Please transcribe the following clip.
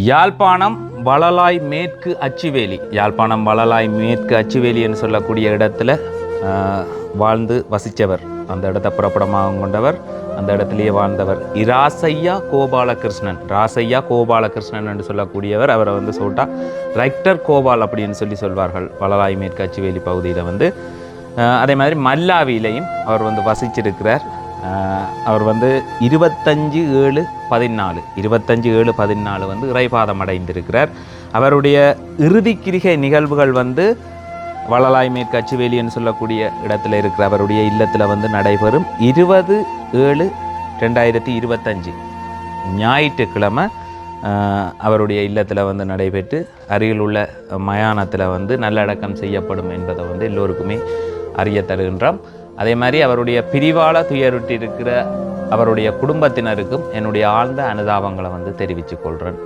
யாழ்ப்பாணம் வளலாய் மேற்கு அச்சுவேலி, யாழ்ப்பாணம் வளலாய் மேற்கு அச்சுவேலி என்று சொல்லக்கூடிய இடத்துல வாழ்ந்து வசித்தவர், அந்த இடத்தை புறப்படமாக கொண்டவர், அந்த இடத்திலேயே வாழ்ந்தவர் இராசையா கோபாலகிருஷ்ணன். ராசையா கோபாலகிருஷ்ணன் என்று சொல்லக்கூடியவர். அவரை சொல்லிட்டா ரெக்டர் கோபால் அப்படின்னு சொல்வார்கள் வளலாய் மேற்கு அச்சுவேலி பகுதியில். அதே மாதிரி மல்லாவிலையும் அவர் வசிச்சிருக்கிறார். அவர் 25/7/14 இறைபாதம் அடைந்திருக்கிறார். அவருடைய இறுதி கிரிகை நிகழ்வுகள் வளலாய் மேற்கு அச்சுவேலி என்று சொல்லக்கூடிய இடத்துல இருக்கிற அவருடைய இல்லத்தில் நடைபெறும் 20/7/2025 ஞாயிற்றுக்கிழமை அவருடைய இல்லத்தில் நடைபெற்று அருகில் உள்ள மயானத்தில் நல்லடக்கம் செய்யப்படும் என்பதை எல்லோருக்குமே அறிய தருகின்றோம். அதே மாதிரி அவருடைய பிரிவால துயருற்றிருக்கிற அவருடைய குடும்பத்தினருக்கும் என்னுடைய ஆழ்ந்த அனுதாபங்களை தெரிவித்துக் கொள்கிறேன்.